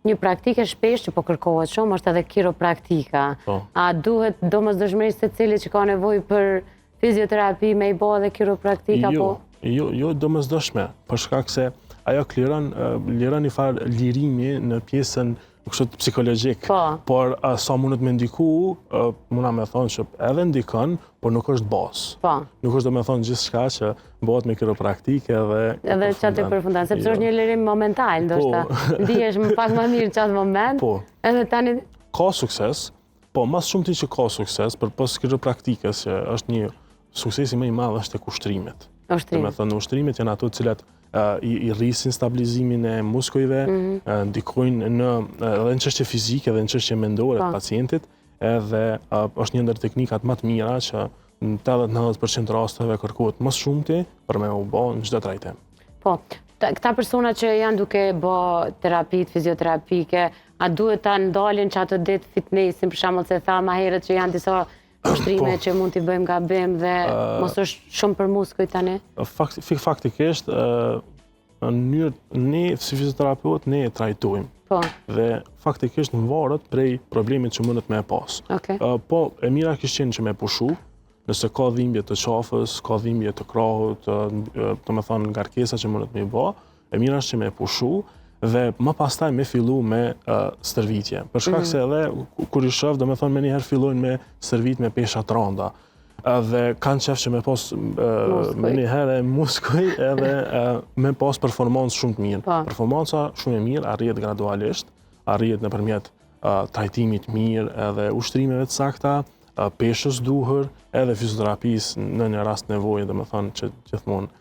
një praktike shpesh që po kërkohet shumë është edhe kiropraktika. A duhet domosdoshmërisht secili që ka nevojë për fizioterapi me i bë edhe kiropraktika po? Jo domosdoshme, për shkak se ajo liron një farë lirimi në pjesën psikologjik, por sa mundet me ndiku, muna me thonë që edhe ndikon, por nuk është bazë. Nuk është do me thonë gjithçka që bëhet me kiropraktike edhe që aty përfundan, sepse është një lirim momental, ndoshta ndihesh më pak më mirë qatë moment, edhe tani... Ka sukses, po mas shumë ti që ka sukses, për pos kiropraktikës që është një suksesi më i madh është tek ushtrimet. Do me thonë ushtrimet janë ato cilat i rrisin stabilizimin e muskujve, ndikojnë edhe në çështje fizike edhe në çështje mendore të pacientit, edhe është një ndër teknikat më të mira që në 80-90% rasteve kërkohet më shumti për me u bë në çdo trajtim. Po, këta persona që janë duke bë terapit fizioterapike, a duhet ta ndalin që ato ditë fitnessin, për shembull se tha më herët që janë disa ushtrime që mund t'i bëjmë gabim dhe mos është shumë për muskuj tani? Faktikisht, në mënyrë ne si fizioterapeut ne e trajtojmë. Dhe faktikisht në varet prej problemit që mundet me e pas. Po, e mira kishtë qenë që me pushu, nëse ka dhimbje të qafës, ka dhimbje të krahut, të me thonë ngarkesa që mundet me i bë, e mira është që me pushu, dhe më pastaj me fillu me stërvitje. Për shkak se edhe kur i shoh, do me thonë me njëherë fillojnë me stërvit me pesha të rënda. Dhe kanë qef që me pas me njëherë muskuj edhe me pas performancë shumë të mirë. Performanca shumë e mirë arrihet gradualisht, arrihet nëpërmjet trajtimit mirë edhe ushtrimeve të sakta, peshës duhur, edhe fizioterapisë në një rast nevoje, do me thonë që gjithmonë.